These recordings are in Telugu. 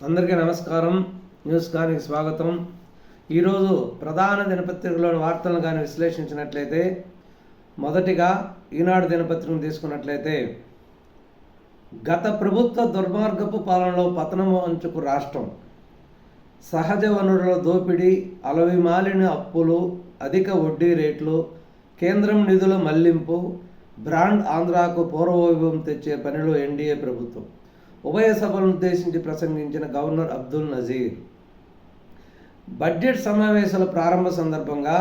అందరికీ నమస్కారం. న్యూస్ కానీ స్వాగతం. ఈరోజు ప్రధాన దినపత్రికలోని వార్తలను కానీ విశ్లేషించినట్లయితే, మొదటిగా ఈనాడు దినపత్రికను తీసుకున్నట్లయితే, గత ప్రభుత్వ దుర్మార్గపు పాలనలో పతనము అంచుకు రాష్ట్రం, సహజ వనరుల దోపిడీ, అలవిమాలిన అప్పులు, అధిక వడ్డీ రేట్లు, కేంద్రం నిధుల మళ్లింపు, బ్రాండ్ ఆంధ్రాకు పూర్వవైభవం తెచ్చే పనిలో ఎన్డీఏ ప్రభుత్వం. ఉభయ సభలను ఉద్దేశించి ప్రసంగించిన గవర్నర్ అబ్దుల్ నజీర్. బడ్జెట్ సమావేశాల ప్రారంభ సందర్భంగా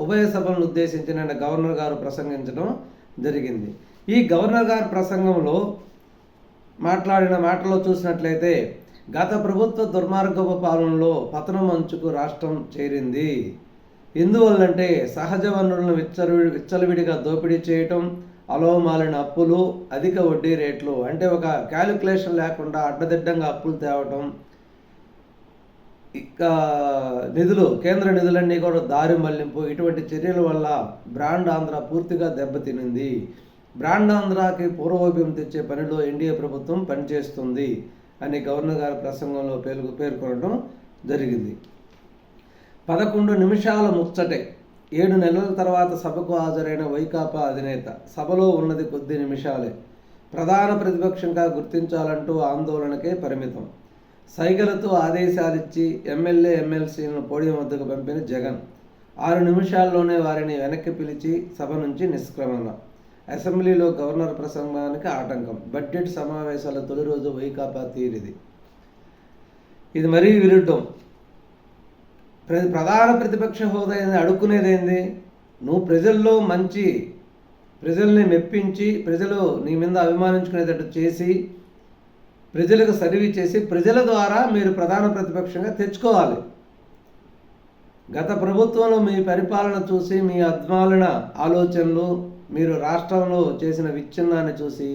ఉభయ సభలను ఉద్దేశించిన గవర్నర్ గారు ప్రసంగించడం జరిగింది. ఈ గవర్నర్ గారి ప్రసంగంలో మాట్లాడిన మాటలో చూసినట్లయితే, గత ప్రభుత్వ దుర్మార్గపు పాలనలో పతనం అంచుకు రాష్ట్రం చేరింది. ఎందువల్లంటే సహజ వనరులను విచ్చలవిడిగా దోపిడీ చేయటం, అలోమాలిన అప్పులు, అధిక వడ్డీ రేట్లు, అంటే ఒక క్యాలిక్యులేషన్ లేకుండా అడ్డదిడ్డంగా అప్పులు తేవటం, ఇక కేంద్ర నిధులన్నీ కూడా దారి మళ్లింపు, ఇటువంటి చర్యల వల్ల బ్రాండ్ ఆంధ్ర పూర్తిగా దెబ్బతినింది. బ్రాండ్ ఆంధ్రాకి పూర్వవైభవం తెచ్చే పనిలో ఎన్డీఏ ప్రభుత్వం పనిచేస్తుంది అని గవర్నర్ గారి ప్రసంగంలో పేర్కొనడం జరిగింది. 11 నిమిషాల ముచ్చటే. 7 నెలల తర్వాత సభకు హాజరైన వైకాపా అధినేత సభలో ఉన్నది కొద్ది నిమిషాలే. ప్రధాన ప్రతిపక్షంగా గుర్తించాలంటూ ఆందోళనకే పరిమితం. సైగలతో ఆదేశాలిచ్చి ఎమ్మెల్యే ఎమ్మెల్సీలను పోడియం వద్దకు పంపిన జగన్ 6 నిమిషాల్లోనే వారిని వెనక్కి పిలిచి సభ నుంచి నిష్క్రమణ. అసెంబ్లీలో గవర్నర్ ప్రసంగానికి ఆటంకం. బడ్జెట్ సమావేశాల తొలి రోజు వైకాపా తీరిది. ఇది మరీ విరుద్ధం. ప్రధాన ప్రతిపక్ష హోదా అడుక్కునేదేంది? నువ్వు ప్రజల్ని మెప్పించి, ప్రజలు నీ మీద అభిమానించుకునేటట్టు చేసి, ప్రజలకు సర్వీ చేసి, ప్రజల ద్వారా మీరు ప్రధాన ప్రతిపక్షంగా తెచ్చుకోవాలి. గత ప్రభుత్వంలో మీ పరిపాలన చూసి, మీ అద్మాలన ఆలోచనలు, మీరు రాష్ట్రంలో చేసిన విచ్ఛిన్నాన్ని చూసి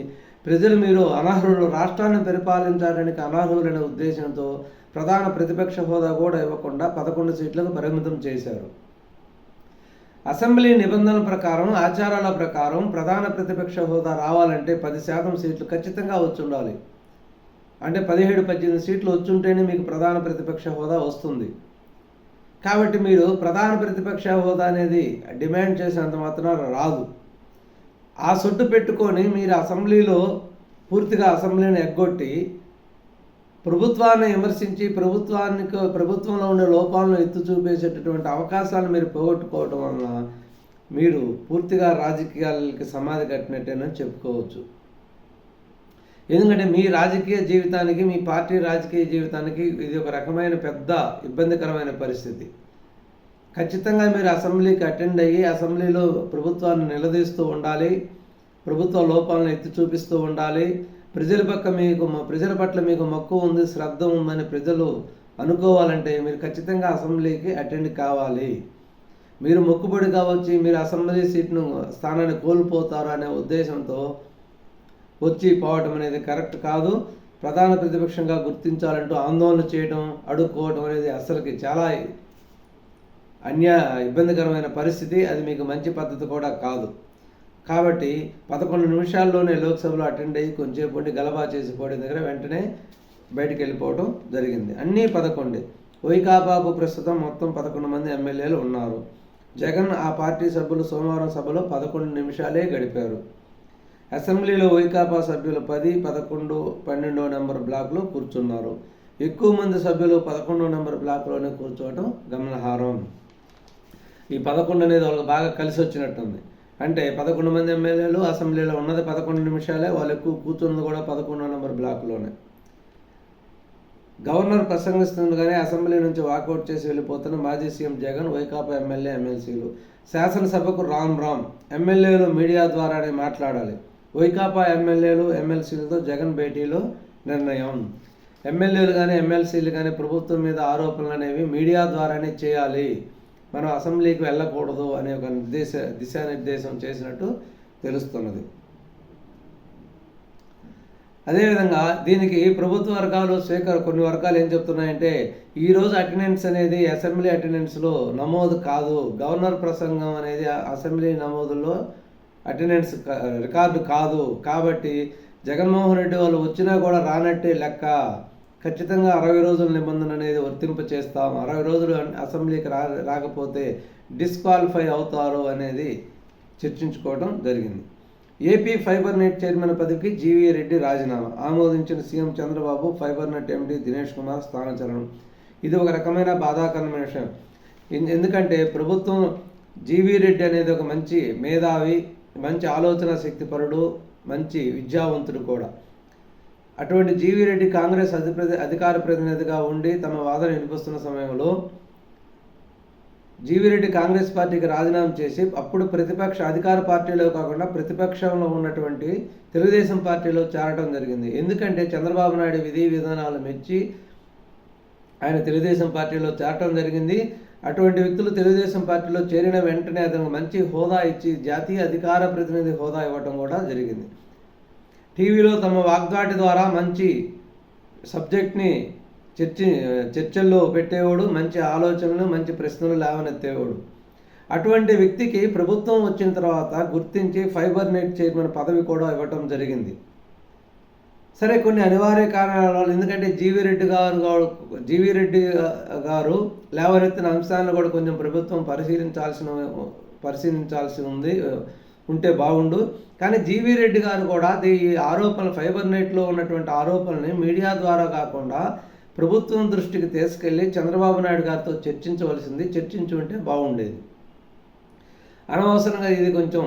ప్రజలు మీరు అనర్హులు, రాష్ట్రాన్ని పరిపాలించడానికి అనర్హులనే ఉద్దేశంతో ప్రధాన ప్రతిపక్ష హోదా కూడా ఇవ్వకుండా 11 సీట్లకు పరిమితం చేశారు. అసెంబ్లీ నిబంధనల ప్రకారం, ఆచారాల ప్రకారం ప్రధాన ప్రతిపక్ష హోదా రావాలంటే 10% సీట్లు ఖచ్చితంగా వచ్చి ఉండాలి. అంటే 17-18 సీట్లు వచ్చుంటేనే మీకు ప్రధాన ప్రతిపక్ష హోదా వస్తుంది. కాబట్టి మీరు ప్రధాన ప్రతిపక్ష హోదా అనేది డిమాండ్ చేసినంత మాత్రాన రాదు. ఆ సొట్టు పెట్టుకొని మీరు పూర్తిగా అసెంబ్లీని ఎగ్గొట్టి ప్రభుత్వాన్ని విమర్శించి ప్రభుత్వంలో ఉండే లోపాలను ఎత్తి చూపేసేటటువంటి అవకాశాలను మీరు పోగొట్టుకోవడం వలన మీరు పూర్తిగా రాజకీయాలకి సమాధి కట్టినట్టేనని చెప్పుకోవచ్చు. ఎందుకంటే మీ రాజకీయ జీవితానికి, మీ పార్టీ రాజకీయ జీవితానికి ఇది ఒక రకమైన పెద్ద ఇబ్బందికరమైన పరిస్థితి. ఖచ్చితంగా మీరు అసెంబ్లీకి అటెండ్ అయ్యి అసెంబ్లీలో ప్రభుత్వాన్ని నిలదీస్తూ ఉండాలి, ప్రభుత్వ లోపాలను ఎత్తి చూపిస్తూ ఉండాలి. ప్రజల పట్ల మీకు మక్కువ ఉంది, శ్రద్ధ ఉందని ప్రజలు అనుకోవాలంటే మీరు ఖచ్చితంగా అసెంబ్లీకి అటెండ్ కావాలి. మీరు మొక్కుబడిగా వచ్చి మీరు అసెంబ్లీ స్థానాన్ని కోల్పోతారు అనే ఉద్దేశంతో వచ్చి పోవటం అనేది కరెక్ట్ కాదు. ప్రధాన ప్రతిపక్షంగా గుర్తించాలంటూ ఆందోళన చేయడం, అడుక్కోవటం అనేది అసలుకి చాలా ఇబ్బందికరమైన పరిస్థితి. అది మీకు మంచి పద్ధతి కూడా కాదు. కాబట్టి 11 నిమిషాల్లోనే లోక్సభలో అటెండ్ అయ్యి కొంచెంసేపు ఉండి గలబా చేసి పోవడం దగ్గర వెంటనే బయటికి వెళ్ళిపోవడం జరిగింది. అన్నీ 11. వైకాపాకు ప్రస్తుతం మొత్తం 11 మంది ఎమ్మెల్యేలు ఉన్నారు. జగన్ ఆ పార్టీ సభ్యులు సోమవారం సభలో 11 నిమిషాలే గడిపారు. అసెంబ్లీలో వైకాపా సభ్యులు 10, 11, 12 నెంబర్ బ్లాక్లో కూర్చున్నారు. ఎక్కువ మంది సభ్యులు 11 నెంబర్ బ్లాక్లోనే కూర్చోవడం గమనార్హం. ఈ 11 అనేది వాళ్ళకి బాగా కలిసి వచ్చినట్టుంది. అంటే 11 మంది ఎమ్మెల్యేలు అసెంబ్లీలో ఉన్నది 11 నిమిషాలే, వాళ్ళు ఎక్కువ కూర్చున్నది కూడా 11 నెంబర్ బ్లాక్లోనే. గవర్నర్ ప్రసంగిస్తుండగానే అసెంబ్లీ నుంచి వాకౌట్ చేసి వెళ్ళిపోతున్న మాజీ సీఎం జగన్, వైకాపా ఎమ్మెల్యే ఎమ్మెల్సీలు. శాసనసభకు రామ్ ఎమ్మెల్యేలు మీడియా ద్వారానే మాట్లాడాలి. వైకాపా ఎమ్మెల్యేలు ఎమ్మెల్సీలతో జగన్ భేటీలో నిర్ణయం. ఎమ్మెల్యేలు కానీ ఎమ్మెల్సీలు కానీ ప్రభుత్వం మీద ఆరోపణలు అనేవి మీడియా ద్వారానే చేయాలి, మనం అసెంబ్లీకి వెళ్ళకూడదు అనే ఒక దిశానిర్దేశం చేసినట్టు తెలుస్తున్నది. అదేవిధంగా దీనికి ప్రభుత్వ వర్గాలు కొన్ని వర్గాలు ఏం చెప్తున్నాయంటే, ఈరోజు అటెండెన్స్ అనేది అసెంబ్లీ అటెండెన్స్లో నమోదు కాదు, గవర్నర్ ప్రసంగం అనేది అసెంబ్లీ నమోదులో అటెండెన్స్ రికార్డు కాదు, కాబట్టి జగన్మోహన్ రెడ్డి వాళ్ళు వచ్చినా కూడా రానట్టే లెక్క, ఖచ్చితంగా 60 రోజుల నిబంధన అనేది వర్తింప చేస్తాం, 60 రోజులు అసెంబ్లీకి రాకపోతే డిస్క్వాలిఫై అవుతారు అనేది చర్చించుకోవడం జరిగింది. ఏపీ ఫైబర్ నెట్ చైర్మన్ పదవికి జీవీ రెడ్డి రాజీనామా, ఆమోదించిన CM Chandrababu. Fibre net MD Dinesh Kumar స్థానచలనం. ఇది ఒక రకమైన బాధాకరమైన విషయం. ఎందుకంటే ప్రభుత్వం జీవీ రెడ్డి అనేది ఒక మంచి మేధావి, మంచి ఆలోచన శక్తిపరుడు, మంచి విద్యావంతుడు కూడా. అటువంటి జీవీ రెడ్డి కాంగ్రెస్ అధికార ప్రతినిధిగా ఉండి తమ వాదన వినిపిస్తున్న సమయంలో జీవీ రెడ్డి కాంగ్రెస్ పార్టీకి రాజీనామా చేసి అప్పుడు అధికార పార్టీలో కాకుండా ప్రతిపక్షంలో ఉన్నటువంటి తెలుగుదేశం పార్టీలో చేరడం జరిగింది. ఎందుకంటే చంద్రబాబు నాయుడు విధి విధానాలు మెచ్చి ఆయన తెలుగుదేశం పార్టీలో చేరటం జరిగింది. అటువంటి వ్యక్తులు తెలుగుదేశం పార్టీలో చేరిన వెంటనే అతనికి మంచి హోదా ఇచ్చి జాతీయ అధికార ప్రతినిధి హోదా ఇవ్వటం కూడా జరిగింది. టీవీలో తమ వాగ్దాటి ద్వారా మంచి సబ్జెక్ట్ని చర్చల్లో పెట్టేవాడు, మంచి ఆలోచనలు, మంచి ప్రశ్నలు లేవనెత్తేవాడు. అటువంటి వ్యక్తికి ప్రభుత్వం వచ్చిన తర్వాత గుర్తించి ఫైబర్ నెట్ చైర్మన్ పదవి కూడా ఇవ్వటం జరిగింది. సరే, కొన్ని అనివార్య కారణాల వల్ల, ఎందుకంటే జీవీ రెడ్డి గారు లేవనెత్తిన అంశాలను కూడా కొంచెం ప్రభుత్వం పరిశీలించాల్సి ఉంటే బాగుండు. కానీ జీవీ రెడ్డి గారు కూడా ఈ ఆరోపణలు, ఫైబర్ నెట్లో ఉన్నటువంటి ఆరోపణల్ని మీడియా ద్వారా కాకుండా ప్రభుత్వం దృష్టికి తీసుకెళ్లి చంద్రబాబు నాయుడు గారితో చర్చించి ఉంటే బాగుండేది. అనవసరంగా ఇది కొంచెం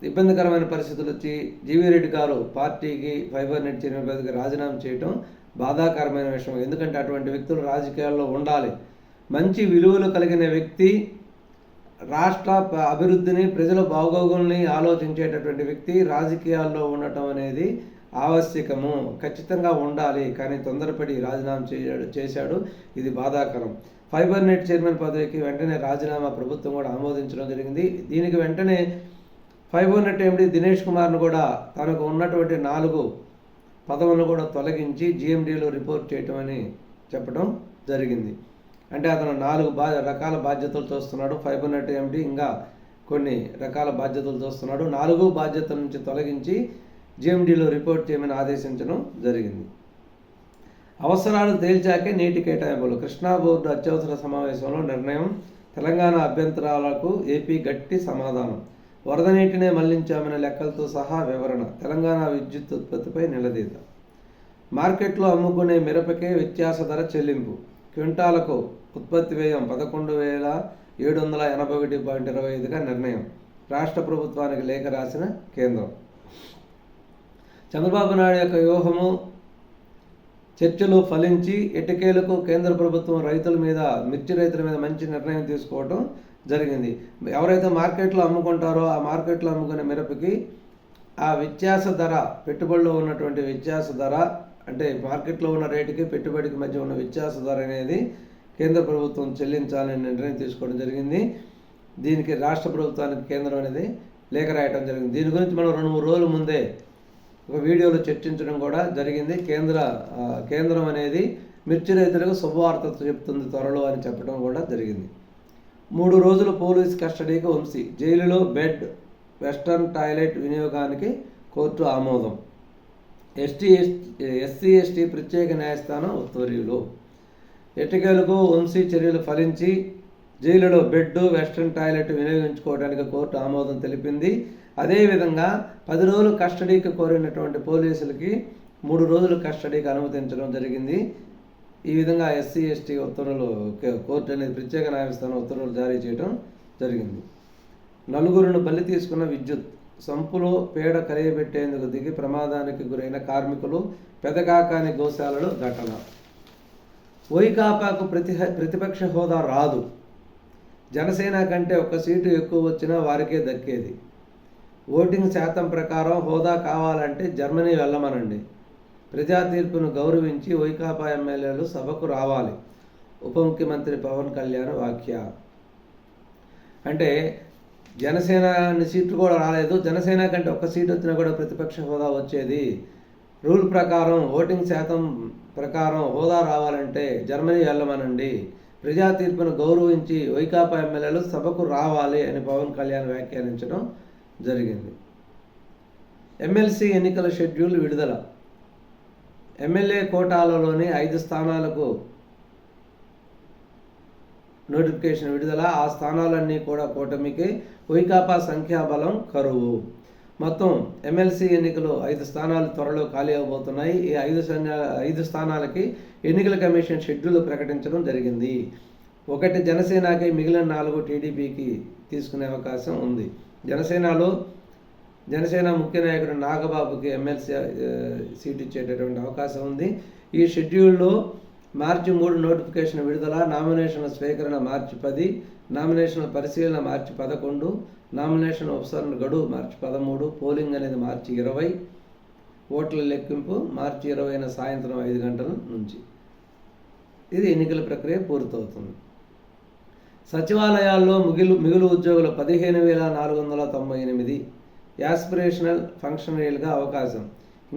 ఇబ్బందికరమైన పరిస్థితులు వచ్చి జీవీ రెడ్డి గారు పార్టీకి ఫైబర్ నెట్ చైర్మన్ పదవికి రాజీనామా చేయడం బాధాకరమైన విషయం. ఎందుకంటే అటువంటి వ్యక్తులు రాజకీయాల్లో ఉండాలి. మంచి విలువలు కలిగిన వ్యక్తి, రాష్ట్ర అభివృద్ధిని, ప్రజల బాగోగుల్ని ఆలోచించేటటువంటి వ్యక్తి రాజకీయాల్లో ఉండటం అనేది ఆవశ్యకము, ఖచ్చితంగా ఉండాలి. కానీ తొందరపడి రాజీనామా చేశాడు. ఇది బాధాకరం. ఫైబర్ నెట్ చైర్మన్ పదవికి వెంటనే రాజీనామా ప్రభుత్వం కూడా ఆమోదించడం జరిగింది. దీనికి వెంటనే ఫైబర్ నెట్ ఎండీ దినేష్ కుమార్ను కూడా తనకు ఉన్నటువంటి 4 పదవులను కూడా తొలగించి జీఎండీలో రిపోర్ట్ చేయటం అని చెప్పడం జరిగింది. అంటే అతను 4 రకాల బాధ్యతలు చూస్తున్నాడు. ఫైబర్ నెట్ ఎండీ ఇంకా కొన్ని రకాల బాధ్యతలు చూస్తున్నాడు. 4 బాధ్యతల నుంచి తొలగించి జీఎండీలో రిపోర్ట్ చేయమని ఆదేశించడం జరిగింది. అవసరాలు తేల్చాకే నీటి కేటాయింపులు. కృష్ణా బోర్డు అత్యవసర సమావేశంలో నిర్ణయం. తెలంగాణ అభ్యంతరాలకు ఏపీ గట్టి సమాధానం. వరద నీటినే మళ్లించామనే లెక్కలతో సహా వివరణ. తెలంగాణ విద్యుత్ ఉత్పత్తిపై నిలదీత. మార్కెట్లో అమ్ముకునే మిరపకే వ్యత్యాస ధర చెల్లింపు. క్వింటాలకు ఉత్పత్తి వ్యయం 11,781.25గా నిర్ణయం. రాష్ట్ర ప్రభుత్వానికి లేఖ రాసిన కేంద్రం. చంద్రబాబు నాయుడు యొక్క వ్యూహము చర్చలు ఫలించి ఎట్టకేలకు కేంద్ర ప్రభుత్వం మిర్చి రైతుల మీద మంచి నిర్ణయం తీసుకోవడం జరిగింది. ఎవరైతే మార్కెట్లో అమ్ముకుంటారో ఆ మార్కెట్లో అమ్ముకునే మిరపకి ఆ వ్యత్యాస ధర, పెట్టుబడిలో ఉన్నటువంటి వ్యత్యాస ధర, అంటే మార్కెట్లో ఉన్న రేటుకి పెట్టుబడికి మధ్య ఉన్న వ్యత్యాస ధర అనేది కేంద్ర ప్రభుత్వం చెల్లించాలని నిర్ణయం తీసుకోవడం జరిగింది. దీనికి రాష్ట్ర ప్రభుత్వానికి కేంద్రం అనేది లేఖ రాయటం జరిగింది. దీని గురించి మనం 2-3 రోజుల ముందే ఒక వీడియోలో చర్చించడం కూడా జరిగింది. కేంద్రం అనేది మిర్చి రైతులకు శుభవార్త చెప్తుంది త్వరలో అని చెప్పడం కూడా జరిగింది. 3 రోజులు పోలీస్ కస్టడీకి వంశీ. జైలులో బెడ్, వెస్టర్న్ టాయిలెట్ వినియోగానికి కోర్టు ఆమోదం. ఎస్సీ ఎస్టీ ప్రత్యేక న్యాయస్థానం ఉత్తర్వులు. ఎట్టకేలకు వంశీ చర్యలు ఫలించి జైలులో బెడ్, వెస్టర్న్ టాయిలెట్ వినియోగించుకోవడానికి కోర్టు ఆమోదం తెలిపింది. అదేవిధంగా 10 రోజులు కస్టడీకి కోరినటువంటి పోలీసులకి 3 రోజులు కస్టడీకి అనుమతించడం జరిగింది. ఈ విధంగా ఎస్సీ ఎస్టీ ఉత్తర్వులు, కోర్టు అనేది ప్రత్యేక న్యాయస్థానం ఉత్తర్వులు జారీ చేయడం జరిగింది. 4 బలి తీసుకున్న విద్యుత్. సంపులో పేడ కలియబెట్టేందుకు దిగి ప్రమాదానికి గురైన కార్మికులు. పెదకాకాని గోశాలలో ఘటన. వైకాపాకు ప్రతిపక్ష హోదా రాదు. జనసేన కంటే 1 సీటు ఎక్కువ వచ్చినా వారికే దక్కేది. ఓటింగ్ శాతం ప్రకారం హోదా కావాలంటే జర్మనీ వెళ్ళమనండి. ప్రజా తీర్పును గౌరవించి వైకాపా ఎమ్మెల్యేలు సభకు రావాలి. ఉప ముఖ్యమంత్రి పవన్ కళ్యాణ్ వ్యాఖ్య. అంటే జనసేన సీట్లు కూడా రాలేదు. జనసేన కంటే 1 సీటు వచ్చినా కూడా ప్రతిపక్ష హోదా వచ్చేది. రూల్ ప్రకారం, ఓటింగ్ శాతం ప్రకారం హోదా రావాలంటే జర్మనీ వెళ్ళమనండి. ప్రజా తీర్పును గౌరవించి వైకాపా ఎమ్మెల్యేలు సభకు రావాలి అని పవన్ కళ్యాణ్ వ్యాఖ్యానించడం జరిగింది. ఎమ్మెల్సీ ఎన్నికల షెడ్యూల్ విడుదల. ఎమ్మెల్యే కోటాలలోని 5 స్థానాలకు నోటిఫికేషన్ విడుదల. ఆ స్థానాలన్నీ కూడా కూటమికి. వైకాపా సంఖ్యాబలం కరువు. మొత్తం ఎమ్మెల్సీ ఎన్నికలు 5 స్థానాలు త్వరలో ఖాళీ అవబోతున్నాయి. ఈ 5 స్థానాలకి ఎన్నికల కమిషన్ షెడ్యూల్ ప్రకటించడం జరిగింది. 1 జనసేనకి, మిగిలిన 4 టీడీపీకి తీసుకునే అవకాశం ఉంది. జనసేన ముఖ్య నాయకుడు నాగబాబుకి ఎమ్మెల్సీ సీట్ ఇచ్చేటటువంటి అవకాశం ఉంది. ఈ షెడ్యూల్లో మార్చి 3 నోటిఫికేషన్ విడుదల, నామినేషన్ల స్వీకరణ మార్చి 10, నామినేషన్ల పరిశీలన మార్చి 11, నామినేషన్ ఉపసరణ గడువు మార్చి 13, పోలింగ్ అనేది మార్చి 20, ఓట్ల లెక్కింపు మార్చి 20న సాయంత్రం 5 గంటల నుంచి. ఇది ఎన్నికల ప్రక్రియ పూర్తవుతుంది. సచివాలయాల్లో మిగులు ఉద్యోగులు 15,498 యాస్పిరేషనల్ ఫంక్షనరీలుగా అవకాశం.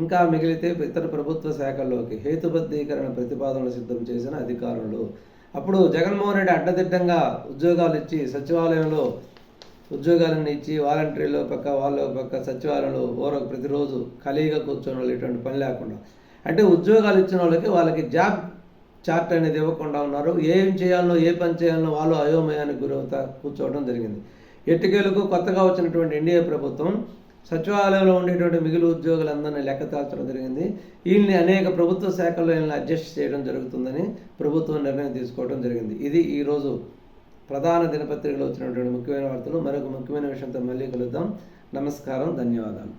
ఇంకా మిగిలితే ఇతర ప్రభుత్వ శాఖల్లోకి హేతుబద్ధీకరణ ప్రతిపాదనలు సిద్ధం చేసిన అధికారులు. అప్పుడు జగన్మోహన్ రెడ్డి అడ్డదిడ్డంగా ఉద్యోగాలు ఇచ్చి, సచివాలయంలో ఉద్యోగాలను ఇచ్చి, వాలంటీర్లు పక్క వాళ్ళ పక్క సచివాలయంలో ప్రతిరోజు ఖాళీగా కూర్చొని వాళ్ళు ఎటువంటి పని లేకుండా, అంటే ఉద్యోగాలు ఇచ్చిన వాళ్ళకి జాబ్ చార్ట్ అనేది ఇవ్వకుండా ఉన్నారు. ఏం చేయాలనో, ఏ పని చేయాలనో వాళ్ళు అయోమయానికి గురవుతా కూర్చోవడం జరిగింది. ఎట్టుకేలకు కొత్తగా వచ్చినటువంటి ఎన్డీఏ ప్రభుత్వం సచివాలయంలో ఉండేటువంటి మిగులు ఉద్యోగులందరినీ లెక్క తేల్చడం జరిగింది. వీళ్ళని అనేక ప్రభుత్వ శాఖల్లో వీళ్ళని అడ్జస్ట్ చేయడం జరుగుతుందని ప్రభుత్వం నిర్ణయం తీసుకోవడం జరిగింది. ఇది ఈరోజు ప్రధాన దినపత్రికలో వచ్చినటువంటి ముఖ్యమైన వార్తలు. మరొక ముఖ్యమైన విషయంతో మళ్ళీ కలుద్దాం. నమస్కారం, ధన్యవాదాలు.